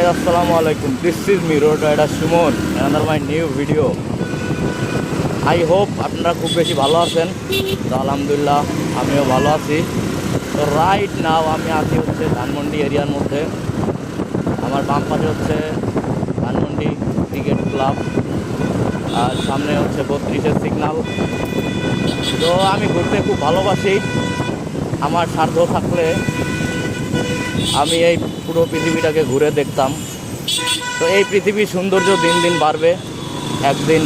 guys, Assalamualaikum. This is me, Road Rider Shimon, another my new video. I hope আপনারা খুব বেশি ভালো আছেন। তো আলহামদুলিল্লাহ আমিও ভালো আছি। তো রাইট নাও আমি আছি হচ্ছে ধানমন্ডি এরিয়ার মধ্যে। আমার বাম পাশে হচ্ছে ধানমন্ডি ক্রিকেট ক্লাব, আর সামনে হচ্ছে 32-এর সিগন্যাল। তো আমি ঘুরতে খুব ভালোবাসি। আমার সাধ্য থাকলে আমি এই পুরো পৃথিবীটাকে ঘুরে দেখতাম। তো এই পৃথিবীর সৌন্দর্য দিন দিন বাড়বে, একদিন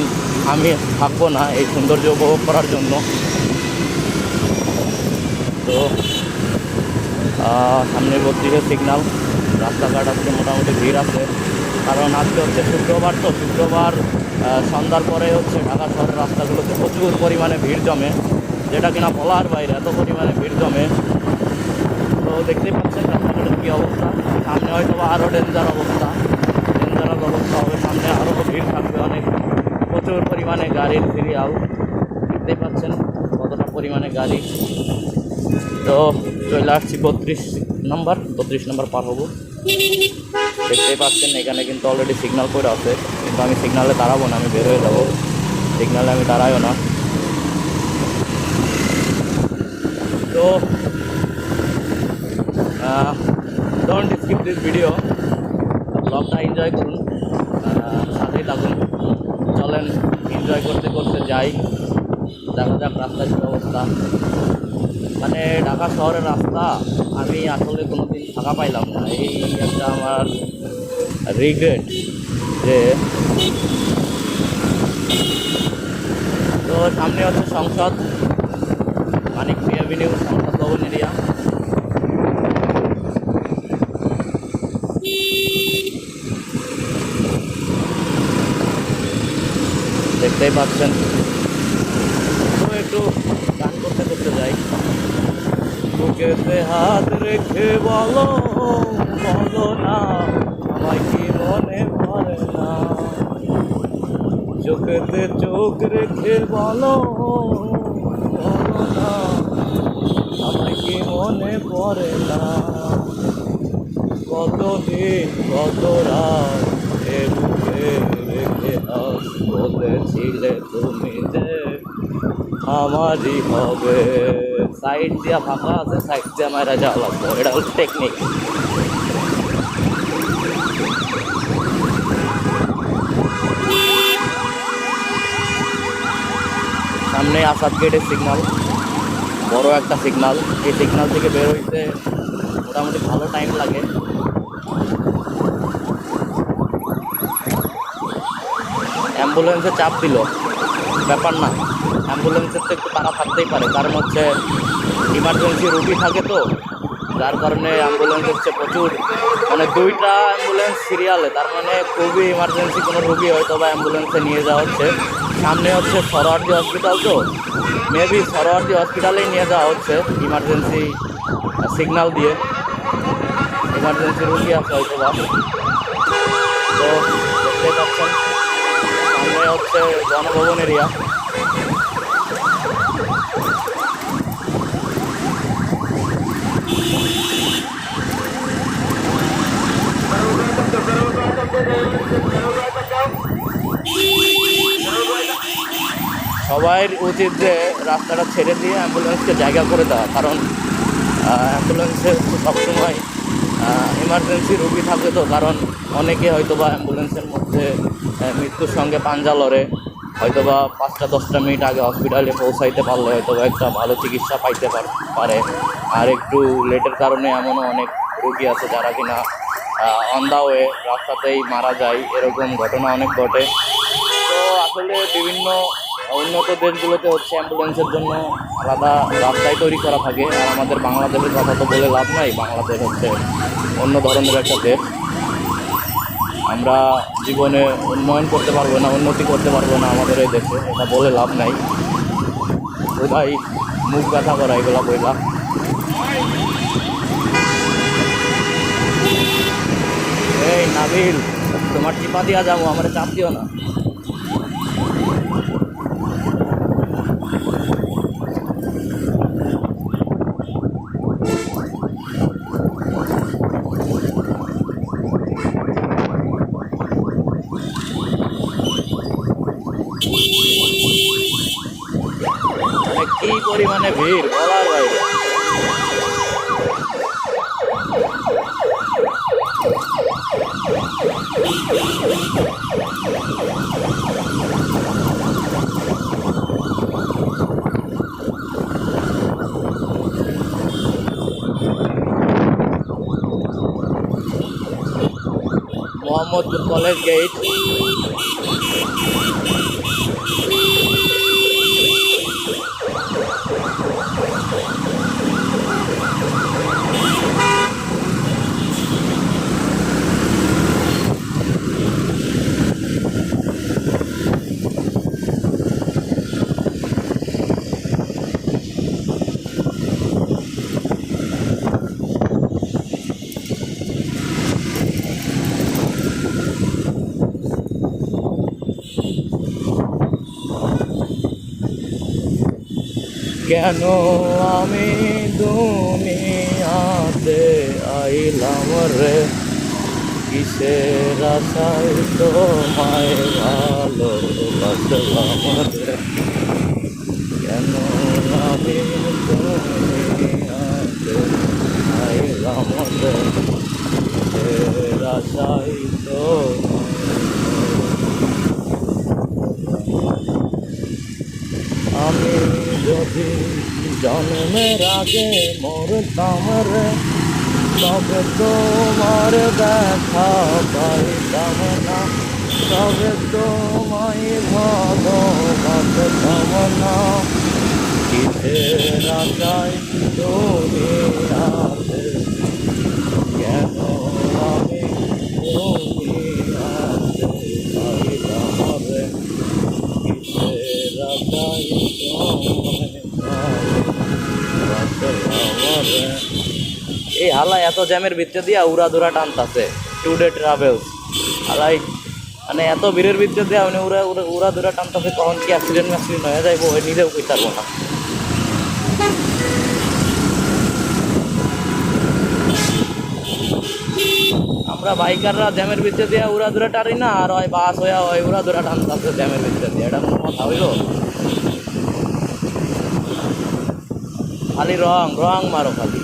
আমি থাকবো না এই সৌন্দর্য উপভোগ করার জন্য। তো সামনে 32-এর সিগন্যাল, রাস্তাঘাট আজকে মোটামুটি ভিড় আছে, কারণ আজকে হচ্ছে শুক্রবার। তো শুক্রবার সন্ধ্যার পরে হচ্ছে ঢাকা শহরের রাস্তাগুলোতে প্রচুর পরিমাণে ভিড় জমে, যেটা কিনা বলার বাইরে, এত পরিমাণে ভিড় জমে। তো দেখতেই পাচ্ছেন রাস্তাঘাটের কী অবস্থা। সামনে হয়তো আরও ডেঞ্জারাস অবস্থা হবে, সামনে আরও ভিড় থাকবে অনেক, প্রচুর পরিমাণে গাড়ির সিরিয়াল। দেখতেই পাচ্ছেন কতটা পরিমাণে গাড়ি। তো চলে আসছি 32 নম্বর পার হবো। দেখতেই পাচ্ছেন এখানে কিন্তু অলরেডি সিগন্যাল করে আছে, কিন্তু আমি সিগন্যালে দাঁড়াবো না, আমি বের হয়ে যাবো। সিগন্যালে আমি দাঁড়াইও না। তো ডোন্ট স্কিপ দিস ভিডিও, ব্লগটা এনজয় করুন, সাথেই থাকুন। চলেন এনজয় করতে করতে যাই, দেখা যাক রাস্তার কী অবস্থা। মানে ঢাকা শহরের রাস্তা আমি আসলে কোনো দিন থাকা পাইলাম না, এই একটা আমার রিগ্রেট। যে তো সামনে হচ্ছে সংসদ, মানিক এভিনিউ, সংসদ ভবন এরিয়া। দেখতেই পাচ্ছেন। তো একটু গান করতে করতে যাই। বুকেতে হাত রেখে বলো বলো না, আমায় কি মনে পড়ে না। চোখেতে চোখ রেখে বলো বলো না, আমায় কি মনে পড়ে না। কত দিন কত রাত এ বুকে রেখে আজ বলেছিলে তুমি যে আমারই হবে। সাইড দিয়া ফাঁকা আছে, সাইড দিয়ে মারা যাওয়া লাগবে, এটা হচ্ছে টেকনিক। সামনে আসাদ গেটের সিগন্যাল, বড় একটা সিগন্যাল। এই সিগন্যাল থেকে বের হইতে মোটামুটি ভালো টাইম লাগে। অ্যাম্বুলেন্সে চাপ দিল ব্যাপার না, অ্যাম্বুলেন্সের তো একটু তাড়া থাকতেই পারে, কারণ হচ্ছে ইমার্জেন্সি রুগী থাকে, তো যার কারণে অ্যাম্বুলেন্স হচ্ছে প্রচুর, মানে 2টা অ্যাম্বুলেন্স সিরিয়ালে, তার মানে খুবই ইমার্জেন্সি কোনো রুগী হয়তো বা অ্যাম্বুলেন্সে নিয়ে যাওয়া হচ্ছে। সামনে হচ্ছে সরোয়ার্দী হসপিটাল, তো মেবি সরোয়ার্দী হসপিটালেই নিয়ে যাওয়া হচ্ছে ইমার্জেন্সি সিগন্যাল দিয়ে। ইমার্জেন্সি রুগী আছে হয়তো বা। তো দেখতে পাচ্ছেন সামনে হচ্ছে গণভবন এরিয়া। সবাই উচিত যে রাস্তাটা ছেড়ে দিয়ে অ্যাম্বুলেন্সকে জায়গা করে দেওয়া, কারণ অ্যাম্বুলেন্সে সবসময় ইমার্জেন্সি রুগী থাকে, তো কারণ অনেকে হয়তো বা অ্যাম্বুলেন্সের মধ্যে মৃত্যুর সঙ্গে পাঞ্জা লড়ে, হয়তো বা 5-10 মিনিট আগে হসপিটালে পৌঁছাইতে পারলে হয়তো বা একটা ভালো চিকিৎসা পাইতে পারে। আর একটু লেটের কারণে এমনও অনেক রুগী আছে যারা কিনা অন দা ওয়ে রাস্তাতেই মারা যায়, এরকম ঘটনা অনেক ঘটে। তো আসলে বিভিন্ন উন্নত দেশগুলোতে হচ্ছে অ্যাম্বুলেন্সের জন্য আলাদা রাস্তায় তৈরি করা থাকে, আর আমাদের বাংলাদেশের কথা তো বলে লাভ নাই। বাংলাদেশ হচ্ছে অন্য ধরনের একটা দেশ, আমরা জীবনে উন্নয়ন করতে পারবো না, উন্নতি করতে পারবো না আমাদের এই দেশে, এটা বলে লাভ নাই। ওই মুখ ব্যথা করা এগুলা বইলা। এই নাবিল, তোমার টিপা দিয়া যাবো, আমার চাপ দিও না। Mohammadpur college gate. কেন আমি দুনিয়াতে আইলাম রে, কিসের আশায় তোমায় ভালোবাসলাম রে, কেন আমি দুনিয়াতে আইলাম রে, কিসের আশায় আমি যদি জন্মের আগে মরতাম রে, তবে তোমার দেখা পাইতাম না, তবে তোমায় ভালোবাসতাম না, কিসের আশায় দুনিয়াতে, কেন আমি দুনিয়াতে পাইলাম রে, কিসের আশায় এই হালা এত জ্যামের ভিতরে দিয়া উড়া দুরা টানতাছে টুডে ট্রাভেলস হালাই, মানে এত ভিড়ের ভিতরে দিয়া উনি উড়া দুরা টানতাছে, কখন কি অ্যাক্সিডেন্ট হয়ে যাইব ওই নিজেও কই পারবো না। আমরা বাইকাররা জ্যামের ভিতরে দিয়া উড়া দুরা টানি না, আর ওই বাস হইয়া ওই উড়া দুরা টানতাছে জ্যামের ভিতরে দিয়া, এটা কোনো কথা হইল? খালি রং রং মারো খালি।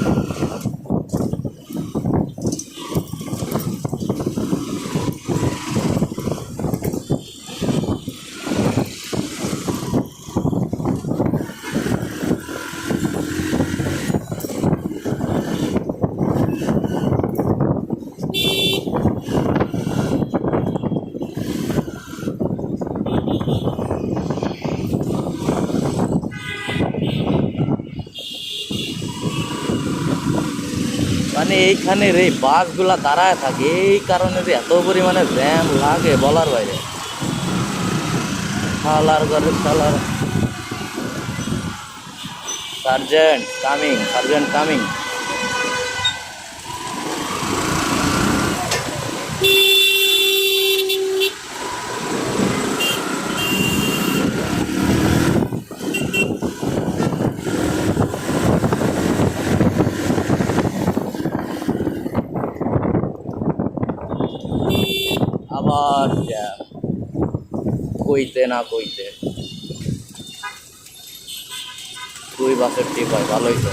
মানে এইখানে রে বাসগুলা দাঁড়ায় থাকে, এই কারণে যে এত পরিমাণে জ্যাম লাগে বলার বাইরে। শালার ঘরে শালার। Sergeant coming, sergeant coming. আবার জ্যাম, কইতে না কইতে দুই বাসের টিপ হয়, ভালোই তো।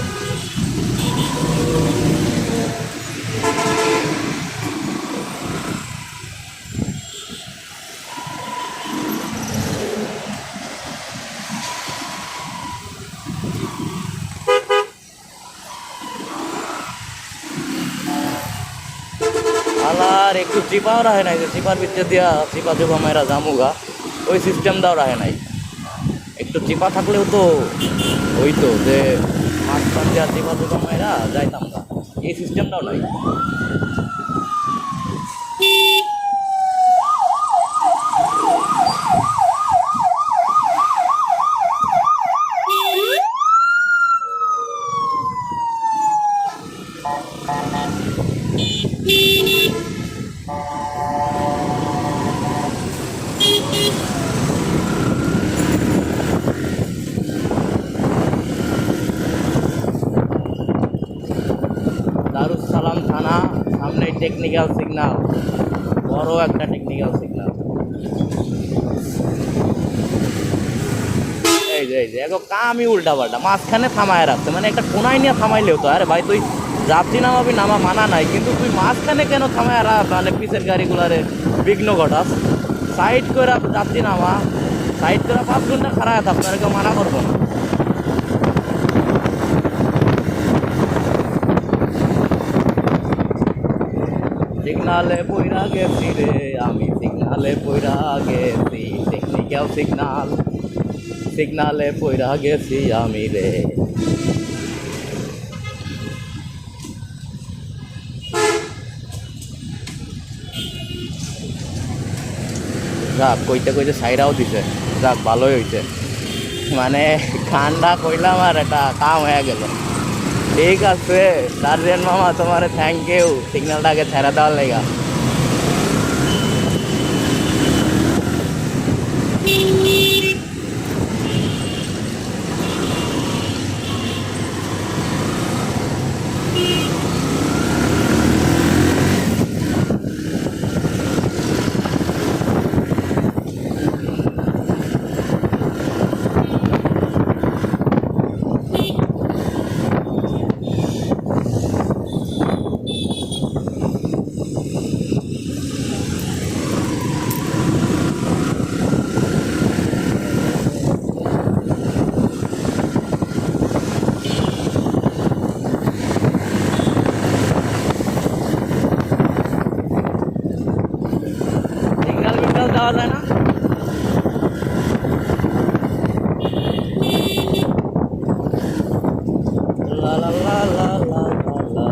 আলার একটু চিপাও রাখে নাই, যে চিপার ভিতরে দিয়া চিপা চুপা মায়েরা জামুগা, ওই সিস্টেমটাও রাখে নাই। একটু চিপা থাকলেও তো হইতো যে মাঝখান দিয়া চিপা চুপা মায়েরা যাইতাম না, এই সিস্টেমটাও নাই। দারুস সালাম থানা সামনে টেকনিক্যাল সিগন্যাল, বড় একটা টেকনিক্যাল সিগন্যাল। এই যে এগো কামই উল্টা পাল্টা, মাঝখানে থামায় রাখছে, মানে একটা কোনায় নিয়ে থামাইলেও তো। আরে ভাই তুই যাত্রী নামাবি, নামা মানা নাই, কিন্তু তুই মাঝখানে কেন থামায় রাখ, মানে পিছের গাড়িগুলারে বিঘ্ন ঘটাস। সাইড করে যাত্রী নামা, সাইড করে 5 ঘন্টা খারাপ থাকতো, আর কেউ মানা করবো না। সিগনালে পইরা গেছি রে আমি, সিগনালে পইরা গেছি, টেকনিক্যাল সিগনাল, সিগনালে পইরা গেছি আমি রে। যাক, কইতে কইতে সাইরাও দিছে, যাক ভালোই হইছে। মানে গানটা কইলাম আর একটা কাম হয়ে গেল। ঠিক আছে সার্জেন্ট মামা, তোমার থ্যাংক ইউ সিগন্যালটাকে ছেড়ে দেওয়ার লেগা। সিগন্যাল মিগন্যাল দেওয়া যায় না? লা লা লা লা লা লা লা।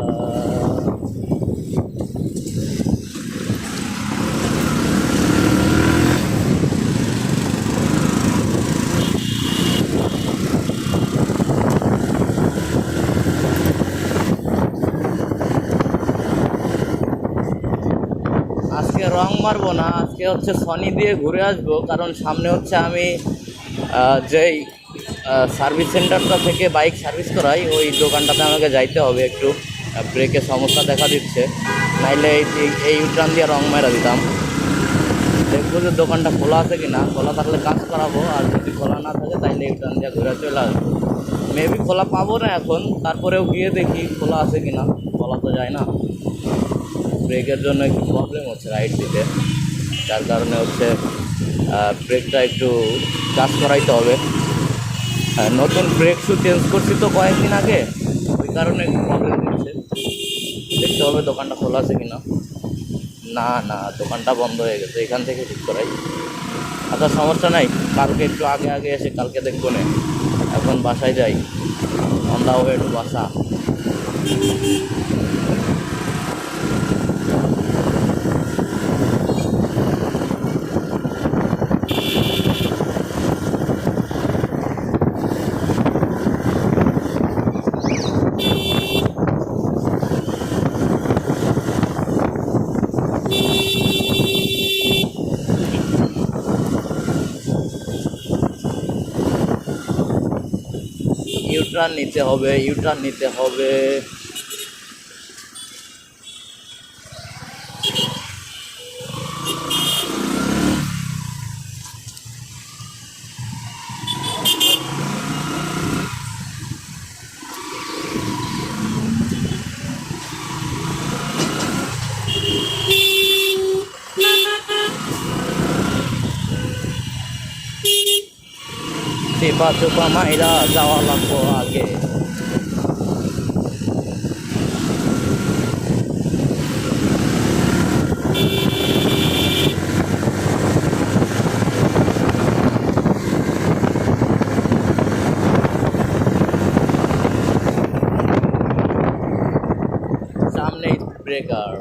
আজকে রং মারবো না, আজকে হচ্ছে সনি দিয়ে ঘুরে আসবো, কারণ সামনে হচ্ছে আমি যেই সার্ভিস সেন্টারটা থেকে বাইক সার্ভিস করাই, ওই দোকানটাতে আমাকে যাইতে হবে। একটু ব্রেকে সমস্যা দেখা দিচ্ছে, নাইলে এই ইউটার্ন দিয়ে রং মেরা দিতাম। দেখবো যে দোকানটা খোলা আছে কি না, খোলা থাকলে কাজ করাবো, আর যদি খোলা না থাকে তাইলে ইউটার্ন দিয়ে ঘুরে চলে আসবো। মেবি খোলা পাবো না এখন, তারপরেও গিয়ে দেখি খোলা আছে কি না, বলা তো যায় না। ব্রেকের জন্য একটু প্রবলেম হচ্ছে রাইড দিতে, যার কারণে হচ্ছে ব্রেকটা একটু কাজ করাইতে হবে। নতুন ব্রেক শু চেঞ্জ করছি তো কয়েকদিন আগে, ওই কারণে একটু প্রবলেম দিচ্ছে। দেখতে হবে দোকানটা খোলা আছে কি না। না না, দোকানটা বন্ধ হয়ে গেছে, এখান থেকে ঠিক করাই। আচ্ছা সমস্যা নাই, কালকে একটু আগে আগে এসে কালকে দেখবো না। এখন বাসায় যাই, অন দা ওয়ে টু বাসা। ইউটার্ন নিতে হবে, ইউটার্ন নিতে হবে। চেপা চোপা মাইরা যাওয়া লাগবো আগে। সামনে ব্রেকার।